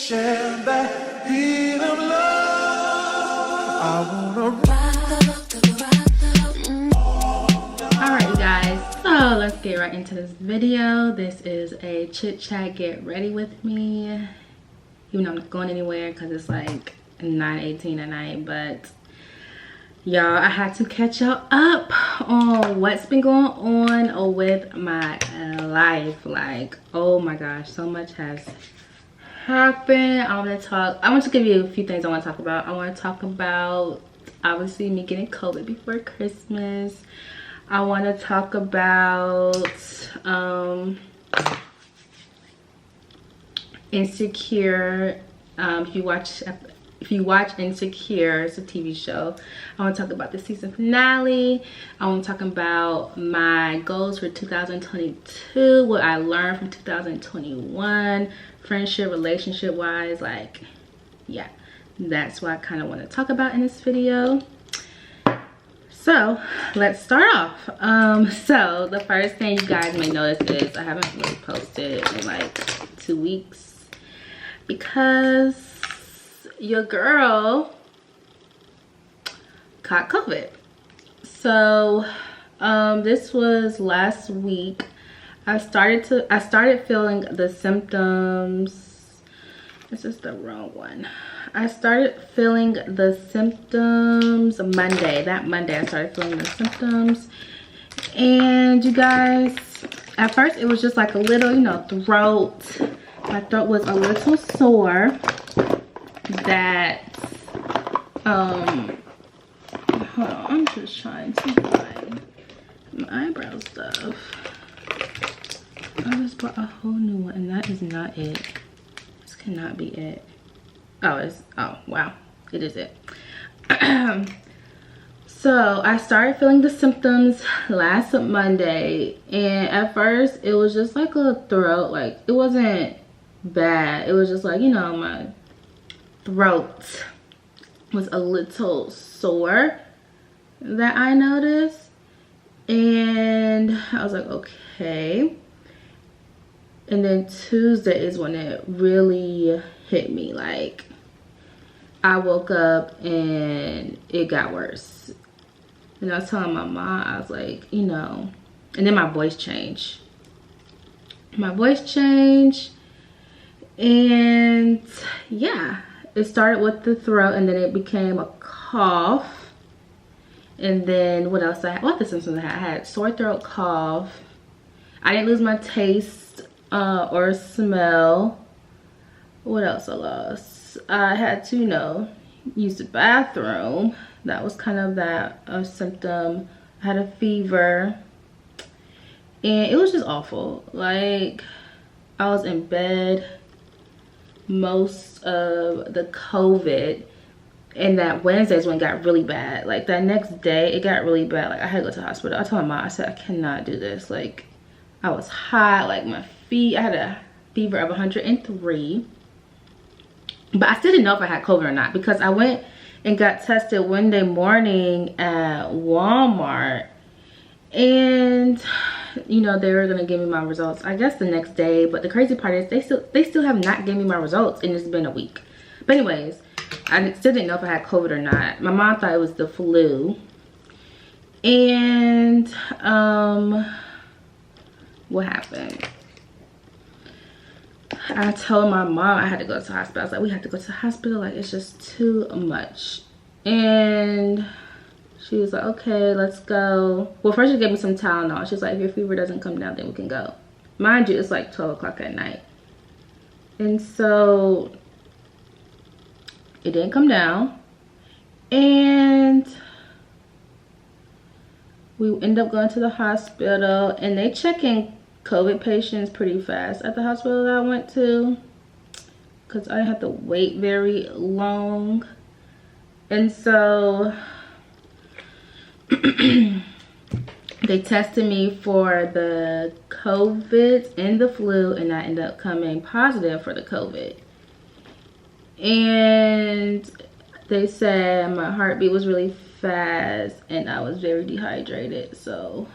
share that beat of love. I wanna. Alright, you guys, so let's get right into this video. This is a chit chat, get ready with me. Even though I'm not going anywhere because it's like 9:18 at night, but y'all, I had to catch y'all up on what's been going on with my life. Like, oh my gosh, so much has happened. I want to give you a few things I want to talk about. I want to talk about, obviously, me getting COVID before Christmas. I want to talk about Insecure. If you watch Insecure, it's a TV show. I want to talk about the season finale. I want to talk about my goals for 2022, what I learned from 2021, friendship, relationship wise. Like, yeah, that's what I kind of want to talk about in this video. So let's start off. So the first thing you guys may notice is I haven't really posted in like 2 weeks because your girl caught COVID. So this was last week. I started feeling the symptoms. This is the wrong one. I started feeling the symptoms Monday. That Monday I started feeling the symptoms. And you guys, at first it was just like a little, you know, throat. My throat was a little sore. That, hold on, I'm just trying to find my eyebrow stuff. I just bought a whole new one and that is not it. This cannot be it. Oh wow, it is it. So I started feeling the symptoms last Monday, and at first it was just like a throat, like it wasn't bad. It was just like, you know, my throat was a little sore that I noticed, and I was like, okay. And then Tuesday is when it really hit me. Like, I woke up and it got worse. And I was telling my mom, I was like, you know, and then my voice changed. My voice changed, and yeah, it started with the throat, and then it became a cough. And then what else I had? What the symptoms I had? I had sore throat, cough. I didn't lose my taste or smell. What else I lost? I had to, you know, use the bathroom. That was kind of that symptom. I had a fever, and it was just awful. Like, I was in bed most of the COVID, and that Wednesday is when it got really bad. Like, that next day it got really bad. Like, I had to go to the hospital. I told my mom, I said, I cannot do this. Like, I was hot, like my feet, I had a fever of 103. But I still didn't know if I had COVID or not, because I went and got tested Wednesday morning at Walmart, and you know, they were gonna give me my results, I guess, the next day. But the crazy part is they still have not given me my results, and it's been a week. But anyways, I still didn't know if I had COVID or not. My mom thought it was the flu. And what happened? I told my mom I had to go to the hospital. I was like, we have to go to the hospital. Like, it's just too much. And she was like, okay, let's go. Well, first she gave me some Tylenol. She was like, if your fever doesn't come down, then we can go. Mind you, it's like 12 o'clock at night. And so it didn't come down. And we ended up going to the hospital, and they check in COVID patients pretty fast at the hospital that I went to, because I didn't have to wait very long. And so they tested me for the COVID and the flu, and I ended up coming positive for the COVID. And they said my heartbeat was really fast and I was very dehydrated. So,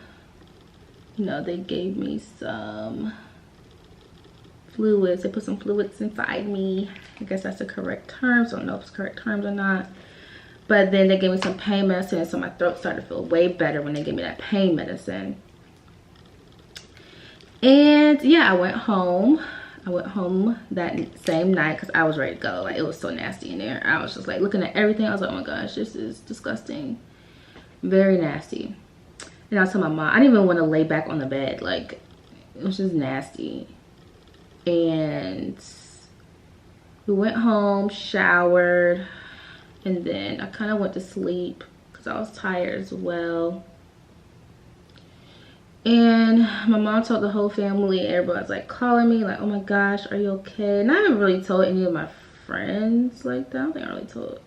you know, they gave me some fluids. They put some fluids inside me. I guess that's the correct terms. I don't know if it's correct terms or not. But then they gave me some pain medicine, so my throat started to feel way better when they gave me that pain medicine. And yeah, I went home. I went home that same night because I was ready to go. Like, it was so nasty in there. I was just like looking at everything. I was like, oh my gosh, this is disgusting. Very nasty. And I was telling my mom, I didn't even want to lay back on the bed. Like, it was just nasty. And we went home, showered, and then I kind of went to sleep because I was tired as well. And my mom told the whole family. Everybody was like calling me like, oh my gosh, are you okay? And I haven't really told any of my friends like that. I don't think I really told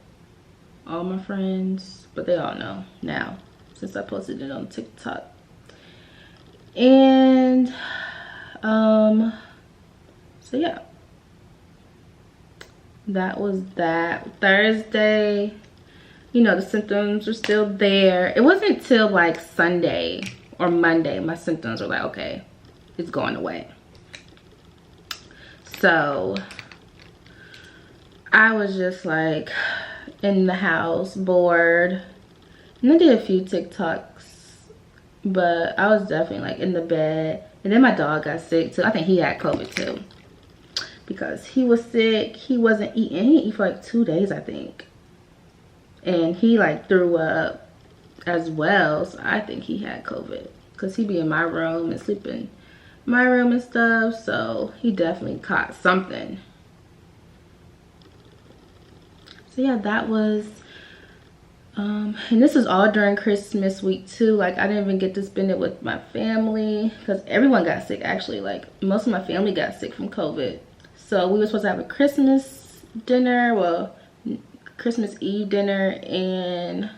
all my friends, but they all know now since I posted it on TikTok. And so yeah, that was that. Thursday, you know, the symptoms were still there. It wasn't till like Sunday or Monday my symptoms were like, okay, it's going away. So I was just like in the house, bored, and I did a few TikToks, but I was definitely like in the bed. And then my dog got sick too. I think he had COVID too, because he was sick. He wasn't eating. He didn't eat for like 2 days, I think, and he like threw up as well. So I think he had COVID because he be in my room and sleep in my room and stuff. So he definitely caught something. So yeah, that was and this was all during Christmas week too. Like, I didn't even get to spend it with my family because everyone got sick. Actually, like, most of my family got sick from COVID. So we were supposed to have a Christmas dinner, well, Christmas Eve dinner, and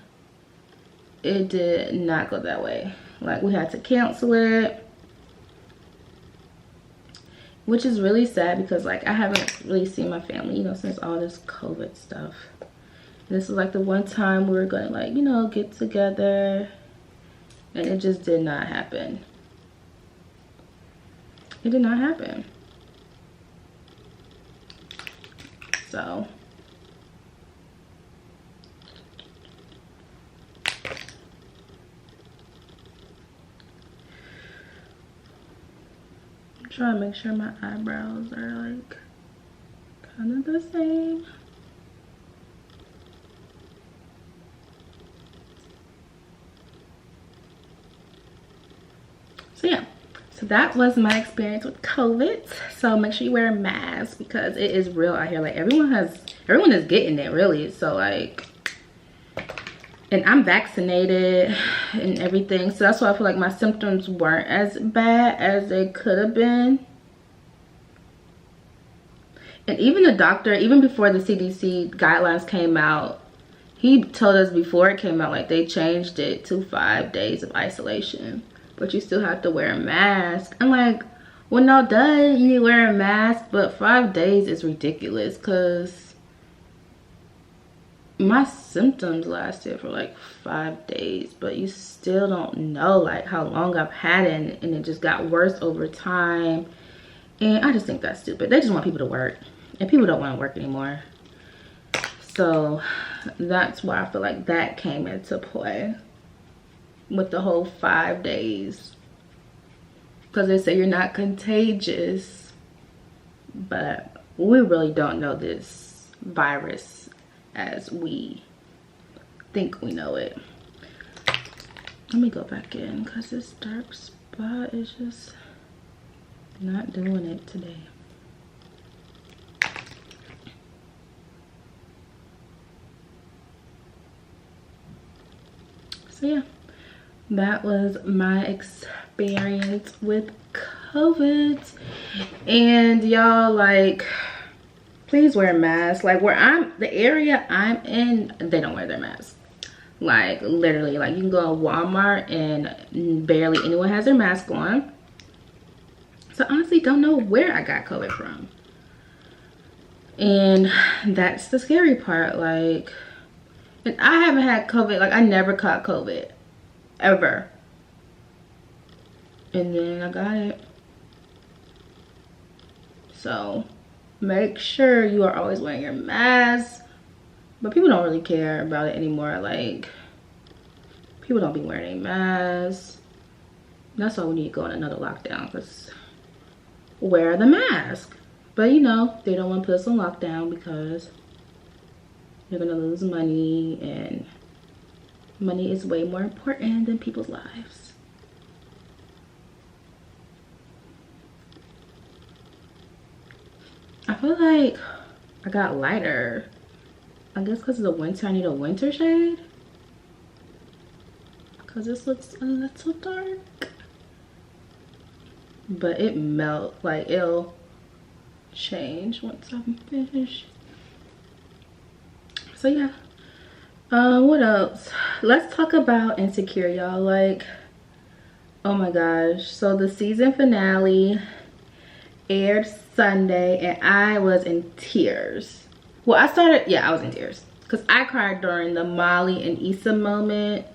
it did not go that way. Like, we had to cancel it, which is really sad because, like, I haven't really seen my family, you know, since all this COVID stuff. This was like the one time we were gonna, like, you know, get together, and it just did not happen. It did not happen. So I'm trying to make sure my eyebrows are like kind of the same. So yeah, so that was my experience with COVID. So make sure you wear a mask because it is real out here. Like, everyone is getting it, really. So like, and I'm vaccinated and everything, so that's why I feel like my symptoms weren't as bad as they could have been. And even the doctor, even before the CDC guidelines came out, he told us before it came out, like, they changed it to 5 days of isolation, but you still have to wear a mask. And like, when all done, you wear a mask, but 5 days is ridiculous because my symptoms lasted for like 5 days, but you still don't know like how long I've had it, and it just got worse over time. And I just think that's stupid. They just want people to work, and people don't want to work anymore. So that's why I feel like that came into play with the whole 5 days, because they say you're not contagious, but we really don't know this virus as we think we know it. Let me go back in because this dark spot is just not doing it today. So yeah, that was my experience with COVID. And y'all, like, please wear a mask. Like, the area I'm in, they don't wear their mask. Like, literally, like, you can go to Walmart and barely anyone has their mask on. So honestly, don't know where I got COVID from. And that's the scary part. Like, and I haven't had COVID. Like, I never caught COVID ever, and then I got it. So make sure you are always wearing your mask. But people don't really care about it anymore. Like, people don't be wearing a mask. That's why we need to go on another lockdown, because wear the mask. But you know, they don't want to put us on lockdown because you're gonna lose money, and money is way more important than people's lives. I feel like I got lighter. I guess because of the winter, I need a winter shade. Because this looks a little dark. But it melt, like it'll change once I'm finished. So yeah. What else? Let's talk about Insecure, y'all. Like, oh my gosh. So the season finale aired Sunday and I was in tears. Well, I was in tears. Because I cried during the Molly and Issa moment.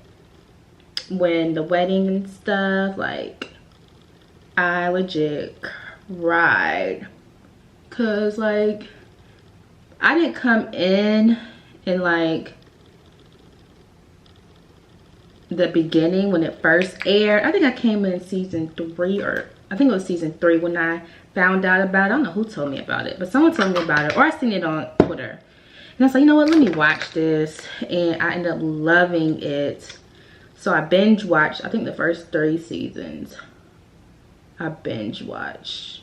When the wedding and stuff, like, I legit cried. Cause like, I didn't come in like the beginning when it first aired. I think I came in season 3, or I think it was season 3 when I found out about it. I don't know who told me about it, but someone told me about it, or I seen it on Twitter. And I was like, you know what, let me watch this. And I ended up loving it. So I binge watched, I think the first 3 seasons. I binge watched.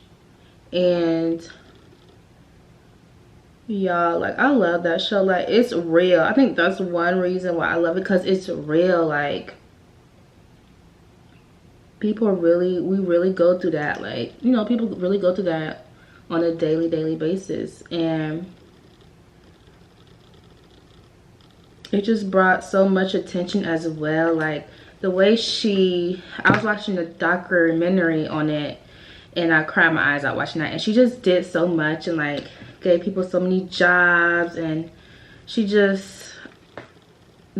And y'all, like, I love that show. Like, it's real. I think that's one reason why I love it, because it's real. Like, we really go through that. Like, you know, people really go through that on a daily basis. And it just brought so much attention as well. Like, the way I was watching the documentary on it, and I cried my eyes out watching that. And she just did so much, and like gave people so many jobs, and she just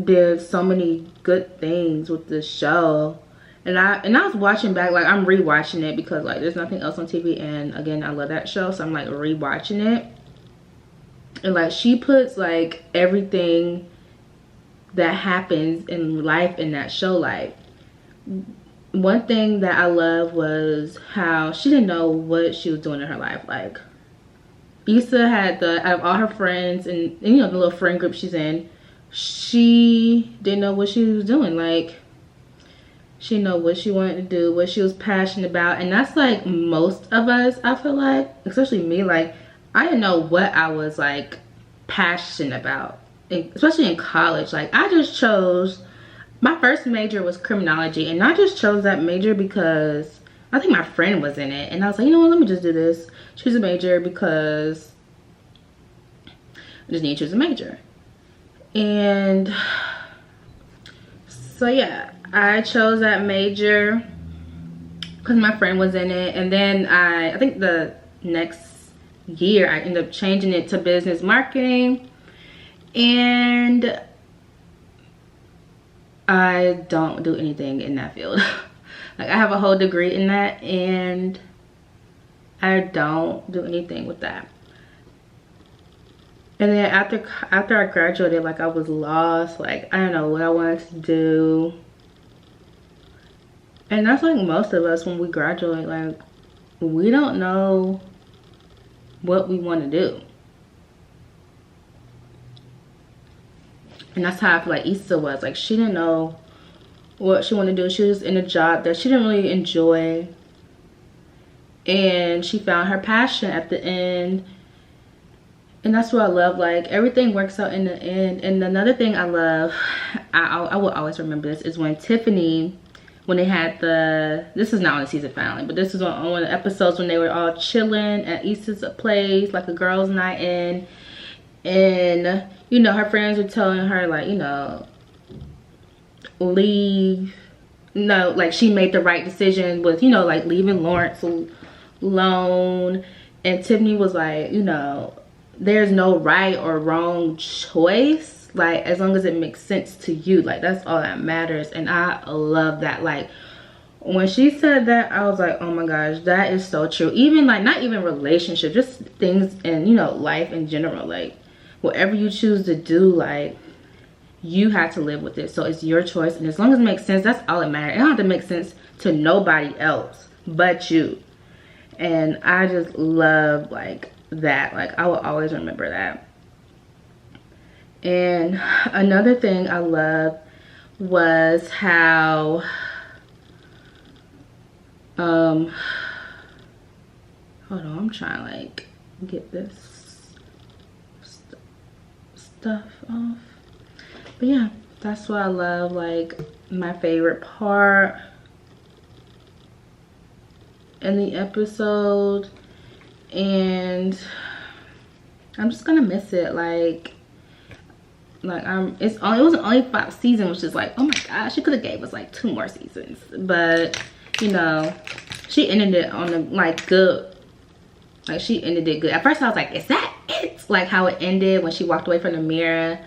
did so many good things with the show. And I was watching back, like, I'm rewatching it because like there's nothing else on TV, and again, I love that show, so I'm like rewatching it. And like, she puts like everything that happens in life in that show. Like, one thing that I love was how she didn't know what she was doing in her life. Like, Issa had out of all her friends and you know, the little friend group she's in, she didn't know what she was doing. Like, she didn't know what she wanted to do, what she was passionate about. And that's like most of us, I feel like, especially me. Like, I didn't know what I was like passionate about, especially in college. Like, I just chose, my first major was criminology, and I just chose that major because I think my friend was in it, and I was like, you know what, let me just do this, choose a major, because I just need to choose a major. And so yeah, I chose that major because my friend was in it. And then I think the next year I ended up changing it to business marketing, and I don't do anything in that field. Like, I have a whole degree in that, and I don't do anything with that. And then after I graduated, like, I was lost. Like, I don't know what I wanted to do. And that's like most of us when we graduate. Like, we don't know what we want to do. And that's how I feel like Issa was. Like, she didn't know what she wanted to do. She was in a job that she didn't really enjoy, and she found her passion at the end. And that's what I love. Like, everything works out in the end. And another thing I love, I will always remember this, is when Tiffany, when they had this is not on the season finale, but this is on one of the episodes when they were all chilling at Issa's place, like a girls' night in. And, you know, her friends were telling her, like, you know, leave. No, like, she made the right decision with, you know, like, leaving Lawrence alone. And Tiffany was like, you know, there's no right or wrong choice. Like, as long as it makes sense to you, like, that's all that matters. And I love that. Like, When she said that, I was like, oh my gosh, that is so true. Even like, not even relationships, just things in, you know, life in general. Like, whatever you choose to do, like, you have to live with it. So it's your choice, and as long as it makes sense, that's all that matters. It don't have to make sense to nobody else but you. And I just love like that. Like, I will always remember that. And another thing I love was how hold on, I'm trying to like get this stuff off. But yeah, that's what I love. Like, my favorite part in the episode, and I'm just gonna miss it. Like it was only 5 seasons, which is like, oh my gosh, she could have gave us like 2 more seasons. But you know, she ended it on the like good. Like, she ended it good. At first I was like, is that it? Like how it ended when she walked away from the mirror.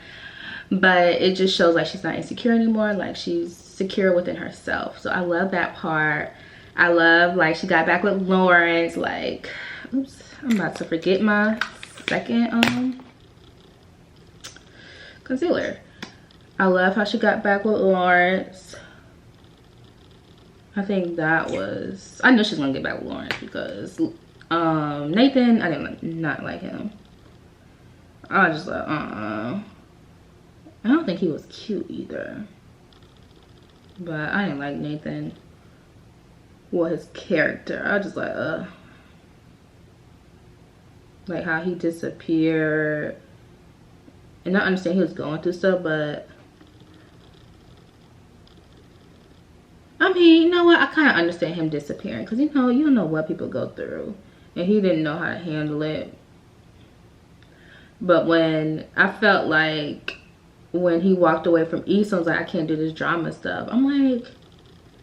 But it just shows like she's not insecure anymore. Like, she's secure within herself. So I love that part. I love like she got back with Lawrence. Like, oops, I'm about to forget my second concealer. I love how she got back with Lawrence. I think that was, I knew she was gonna get back with Lawrence because Nathan, I didn't not like him. I was just like, I don't think he was cute either. But I didn't like Nathan. Well, his character. I was just like how he disappeared. And I understand he was going through stuff, but I mean, you know what? I kind of understand him disappearing because, you know, you don't know what people go through. And he didn't know how to handle it. But when I felt like when he walked away from Issa, I was like, I can't do this drama stuff. I'm like,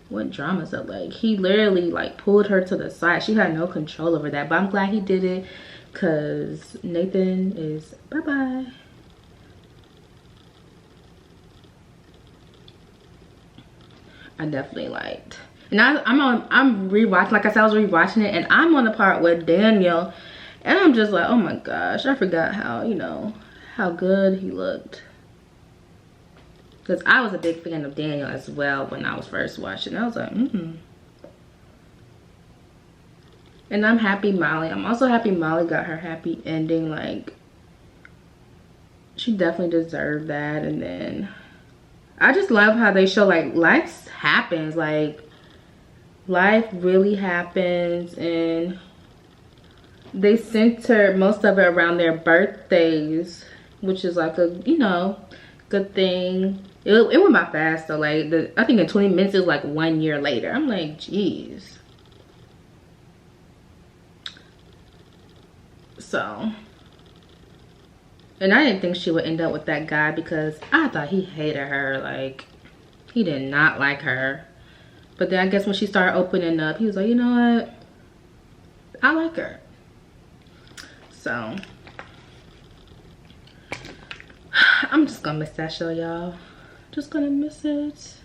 what drama stuff? Like, he literally like pulled her to the side. She had no control over that. But I'm glad he did it because Nathan is bye-bye. I definitely liked. And I'm rewatching, like I said, I was rewatching it, and I'm on the part with Daniel, and I'm just like, oh my gosh, I forgot how, you know, how good he looked. Because I was a big fan of Daniel as well when I was first watching. I was like, And I'm happy I'm also happy Molly got her happy ending. Like, she definitely deserved that. And then I just love how they show like life happens. Like, life really happens, and they center most of it around their birthdays, which is like a, you know, good thing. It went by fast though. Like, I think in 20 minutes it was like 1 year later. I'm like, geez. So, and I didn't think she would end up with that guy because I thought he hated her. Like, he did not like her. But then I guess when she started opening up, he was like, you know what? I like her. So, I'm just gonna miss that show, y'all. Just gonna miss it.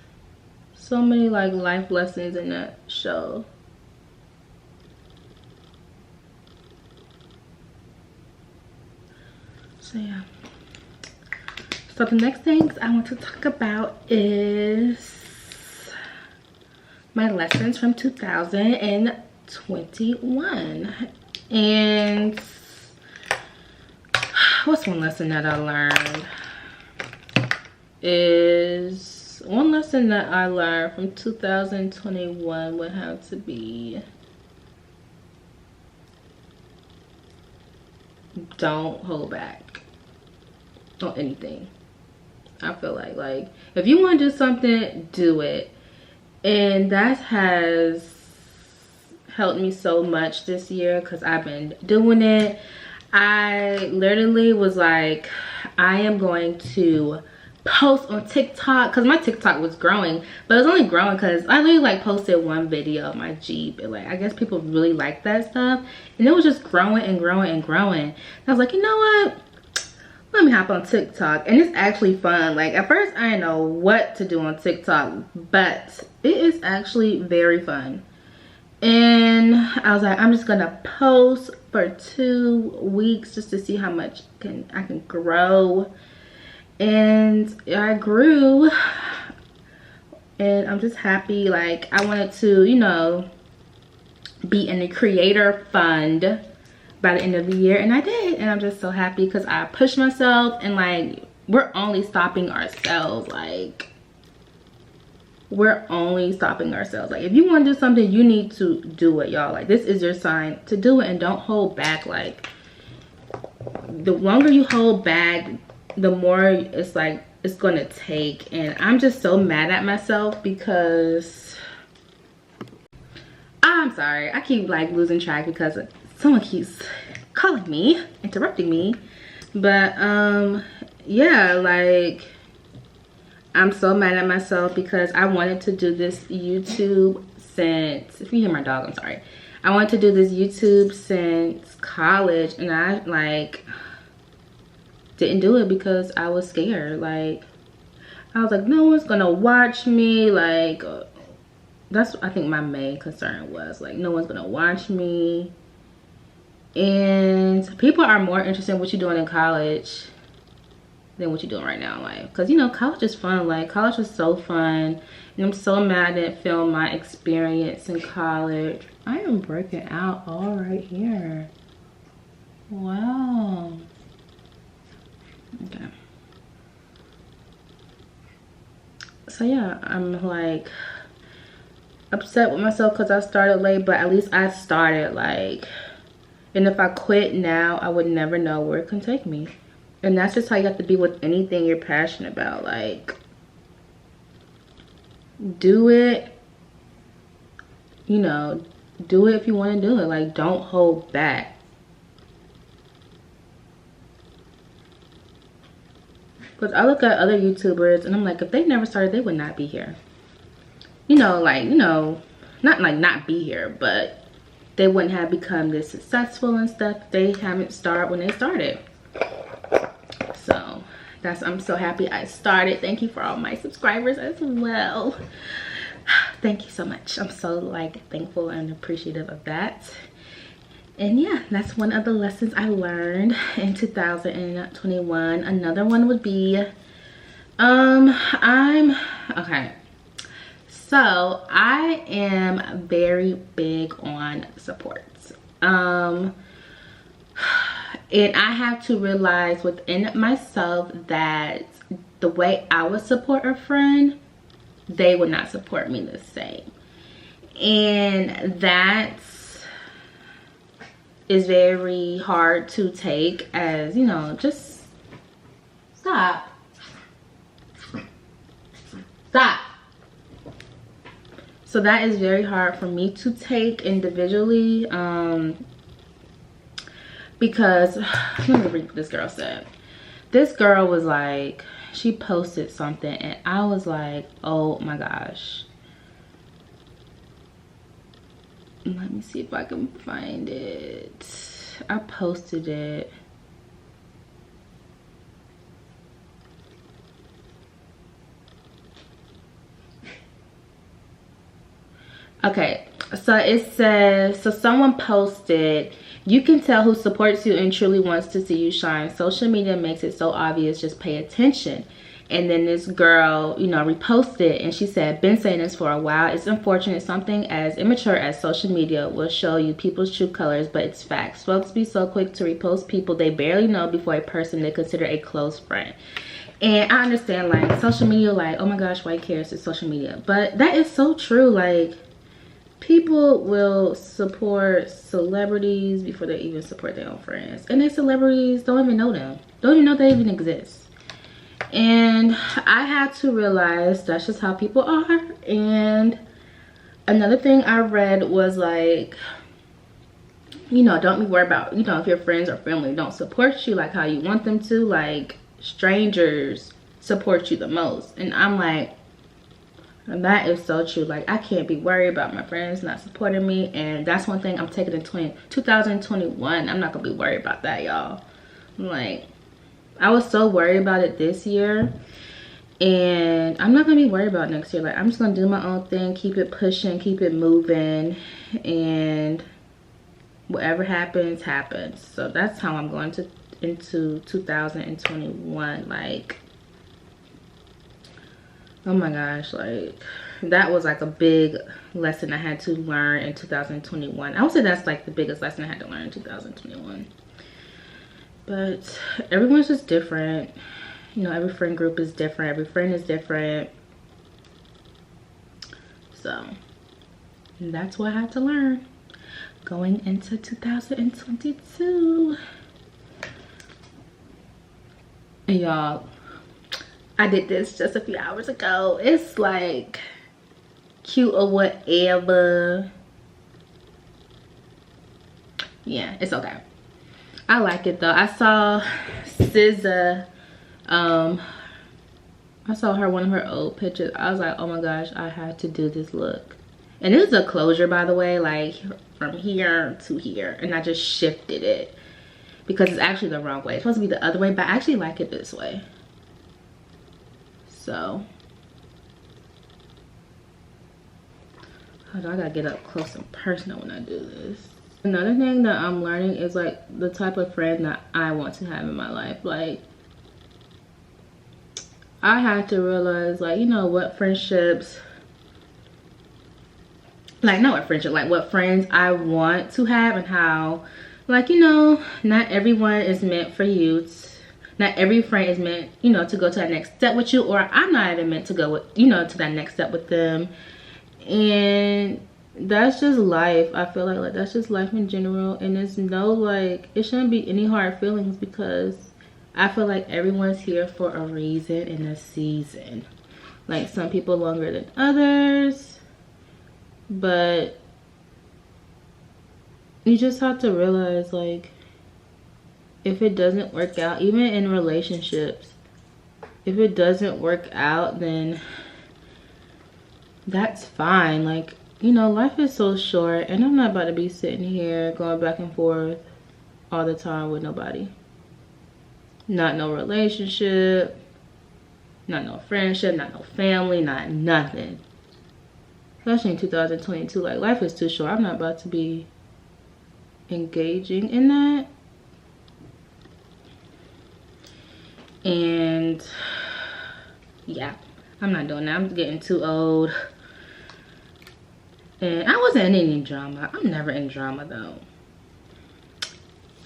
So many like life lessons in that show. So yeah. So the next things I want to talk about is my lessons from 2021. And what's one lesson that I learned? One lesson that I learned from 2021 would have to be, don't hold back on anything. I feel like if you want to do something, do it. And that has helped me so much this year because I've been doing it. I literally was like, I am going to post on TikTok because my TikTok was growing, but it was only growing because I literally like posted one video of my Jeep, and like I guess people really like that stuff, and it was just growing and growing and growing. And I was like, you know what, let me hop on TikTok. And it's actually fun. Like, at first I didn't know what to do on TikTok, but it is actually very fun. And I was like, I'm just gonna post for 2 weeks just to see how much I can grow. And I grew, and I'm just happy. Like, I wanted to, you know, be in the creator fund by the end of the year, and I did. And I'm just so happy because I pushed myself, and like, we're only stopping ourselves. Like, we're only stopping ourselves. Like, if you want to do something, you need to do it, y'all. Like, this is your sign to do it, and don't hold back. Like, the longer you hold back, the more it's like it's gonna take. And I'm just so mad at myself because I'm sorry, I keep like losing track because someone keeps calling me, interrupting me. But yeah, like, I'm so mad at myself because I wanted to do this YouTube since, if you hear my dog, I'm sorry, I wanted to do this YouTube since college, and I like didn't do it because I was scared. Like, I was like, no one's gonna watch me. Like, that's, I think my main concern was, like, no one's gonna watch me. And people are more interested in what you're doing in college than what you're doing right now in life. Because, you know, college is fun. Like, college was so fun. And I'm so mad I didn't film my experience in college. I am breaking out all right here. Wow. Okay. So yeah, I'm like upset with myself because I started late, but at least I started. Like, and if I quit now, I would never know where it can take me. And that's just how you have to be with anything you're passionate about. Like, do it, you know, do it if you want to do it. Like, don't hold back. Because I look at other YouTubers and I'm like, if they never started, they would not be here. You know, like, you know, not like not be here, but they wouldn't have become this successful and stuff if they haven't started when they started. So that's, I'm so happy I started. Thank you for all my subscribers as well. Thank you so much. I'm so like thankful and appreciative of that. And yeah, that's one of the lessons I learned in 2021. Another one would be, okay. So I am very big on supports. And I have to realize within myself that the way I would support a friend, they would not support me the same. And that's is very hard to take, as, you know, just stop. So that is very hard for me to take individually, because let me read what this girl said. This girl was like, she posted something and I was like, oh my gosh. Let me see if I can find it. I posted it. Okay, so it says, so someone posted, you can tell who supports you and truly wants to see you shine. Social media makes it so obvious, just pay attention. And then this girl, you know, reposted and she said, been saying this for a while. It's unfortunate something as immature as social media will show you people's true colors, but it's facts. Folks be so quick to repost people they barely know before a person they consider a close friend. And I understand, like, social media, like, oh my gosh, why cares? It's social media. But that is so true. Like, people will support celebrities before they even support their own friends. And they celebrities don't even know them. Don't even know they even exist. And I had to realize that's just how people are. And another thing I read was like, you know, don't be worried about, you know, if your friends or family don't support you like how you want them to. Like, strangers support you the most. And I'm like, and that is so true. Like, I can't be worried about my friends not supporting me. And that's one thing I'm taking in 2021. I'm not gonna be worried about that, y'all. Like, I was so worried about it this year, and I'm not gonna be worried about next year. Like, I'm just gonna do my own thing, keep it pushing, keep it moving, and whatever happens, happens. So that's how I'm going to into 2021. Like, oh my gosh, like that was like a big lesson I had to learn in 2021. I would say that's like the biggest lesson I had to learn in 2021. But everyone's just different. You know, every friend group is different. Every friend is different. So that's what I had to learn going into 2022. And y'all, I did this just a few hours ago. It's like cute or whatever. Yeah, it's okay. I like it though. I saw SZA, I saw her, one of her old pictures. I was like, oh my gosh, I had to do this look. And this is a closure, by the way, like from here to here. And I just shifted it because it's actually the wrong way. It's supposed to be the other way, but I actually like it this way. So, hold on, I gotta get up close and personal when I do this. Another thing that I'm learning is like the type of friend that I want to have in my life. Like, I had to realize, like, you know, what friendships, like, not what friendship, like what friends I want to have, and how, like, you know, not everyone is meant for you. Not every friend is meant, you know, to go to that next step with you, or I'm not even meant to go with, you know, to that next step with them. And that's just life. I feel like that's just life in general. And there's no, like, it shouldn't be any hard feelings, because I feel like everyone's here for a reason and a season. Like, some people longer than others, but you just have to realize, like, if it doesn't work out, even in relationships, if it doesn't work out, then that's fine. Like, you know, life is so short, and I'm not about to be sitting here going back and forth all the time with nobody. Not no relationship, not no friendship, not no family, not nothing. Especially in 2022, like, life is too short. I'm not about to be engaging in that. And yeah, I'm not doing that. I'm getting too old. And I wasn't in any drama. I'm never in drama though.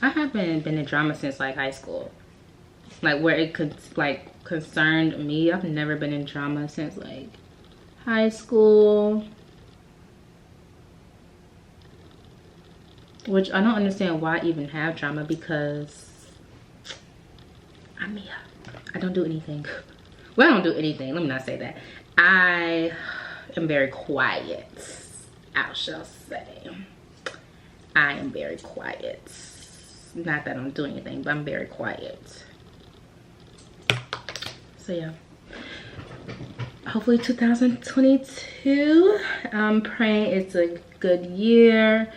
I haven't been in drama since like high school. Like, where it could like concerned me. I've never been in drama since like high school. Which I don't understand why I even have drama, because I mean, I don't do anything. Well, I don't do anything. Let me not say that. I am very quiet, I shall say. I am very quiet. Not that I don't do anything, but I'm very quiet. So yeah. Hopefully 2022. I'm praying it's a good year.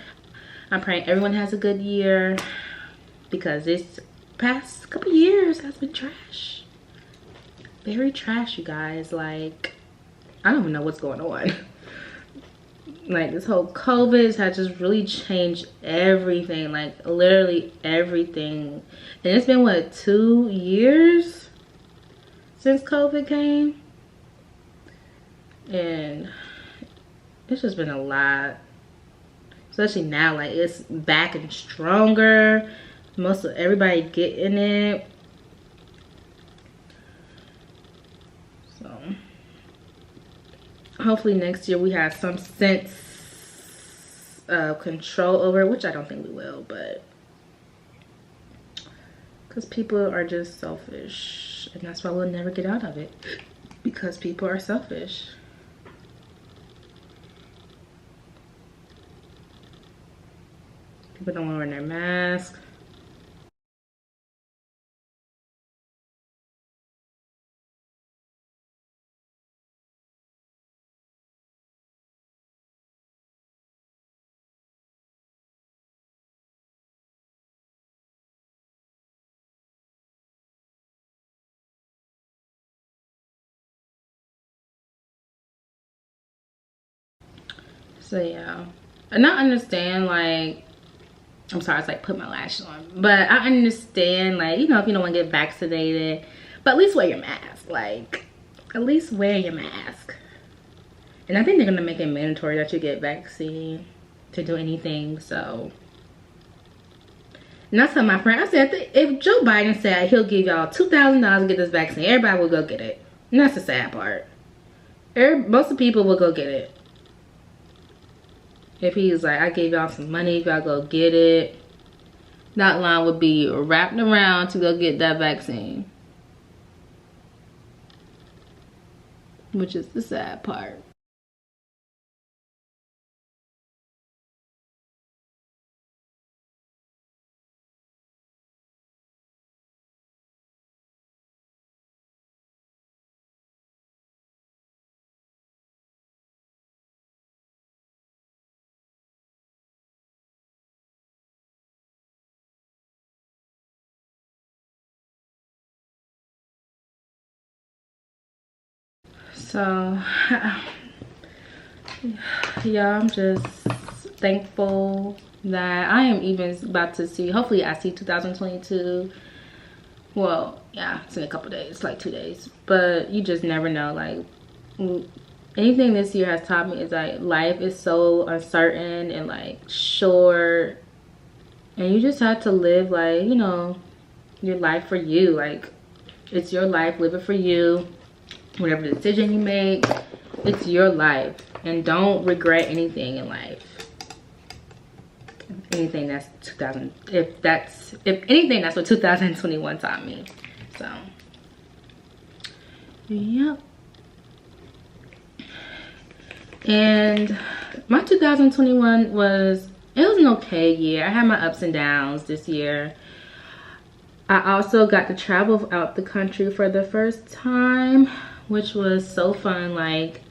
I'm praying everyone has a good year, because this past couple years has been trash. Very trash, you guys. Like, I don't even know what's going on. Like, this whole COVID has just really changed everything. Like, literally everything. And it's been, what, 2 years since COVID came? And it's just been a lot. Especially now, like, it's back and stronger. Most of everybody getting it. So hopefully next year we have some sense of control over it, which I don't think we will, but because people are just selfish, and that's why we'll never get out of it, because people are selfish. People don't want to wear their mask. So yeah, and I understand, like, I'm sorry, it's like put my lashes on, but I understand, like, you know, if you don't want to get vaccinated, but at least wear your mask. Like, at least wear your mask. And I think they're gonna make it mandatory that you get vaccine to do anything. So, and I told my friend, I said, if Joe Biden said he'll give y'all $2,000 to get this vaccine, everybody will go get it. And that's the sad part. Most of the people will go get it. If he's like, I gave y'all some money, y'all go get it, that line would be wrapped around to go get that vaccine. Which is the sad part. So, yeah, I'm just thankful that I am even about to see, hopefully I see 2022. Well, yeah, it's in a couple days, like 2 days, but you just never know. Like, anything this year has taught me is like life is so uncertain and like short, and you just have to live, like, you know, your life for you. Like, it's your life, live it for you. Whatever decision you make, it's your life, and don't regret anything in life. Anything that's if anything, that's what 2021 taught me. So yep. And my 2021 was an okay year. I had my ups and downs this year. I also got to travel out the country for the first time, which was so fun. Like,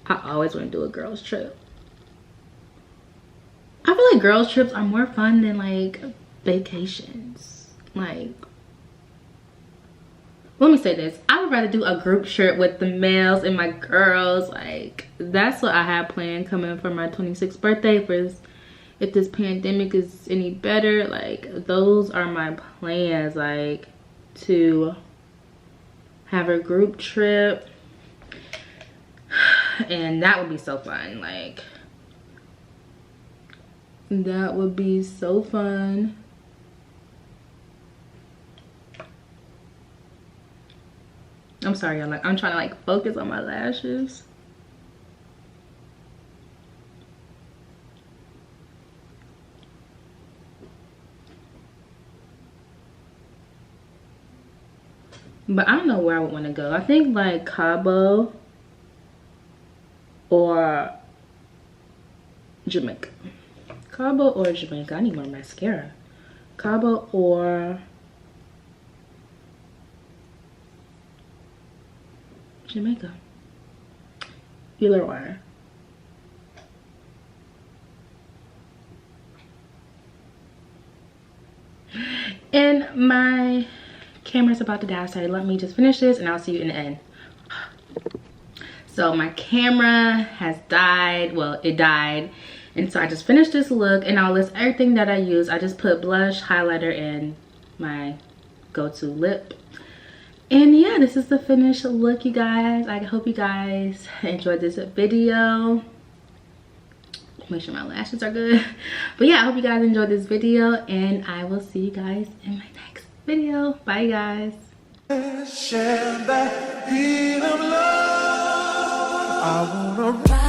I always want to do a girls trip. I feel like girls trips are more fun than like vacations. Like, let me say this, I would rather do a group trip with the males and my girls. Like, that's what I have planned coming for my 26th birthday. If this pandemic is any better, like, those are my plans, like, to have a group trip, and that would be so fun. Like, that would be so fun. I'm sorry, y'all, like, I'm trying to like focus on my lashes. But I don't know where I would want to go. I think like Cabo or Jamaica. Cabo or Jamaica. I need more mascara. Cabo or Jamaica. Either one. And my camera's about to die, so let me just finish this and I'll see you in the end. So my camera has died. Well, it died, and so I just finished this look, and I'll list everything that I use. I just put blush, highlighter, and my go-to lip. And yeah, this is the finished look, you guys. I hope you guys enjoyed this video. Make sure my lashes are good. But yeah, I hope you guys enjoyed this video, and I will see you guys in my next video. Bye, guys. Share that beat of love. I wanna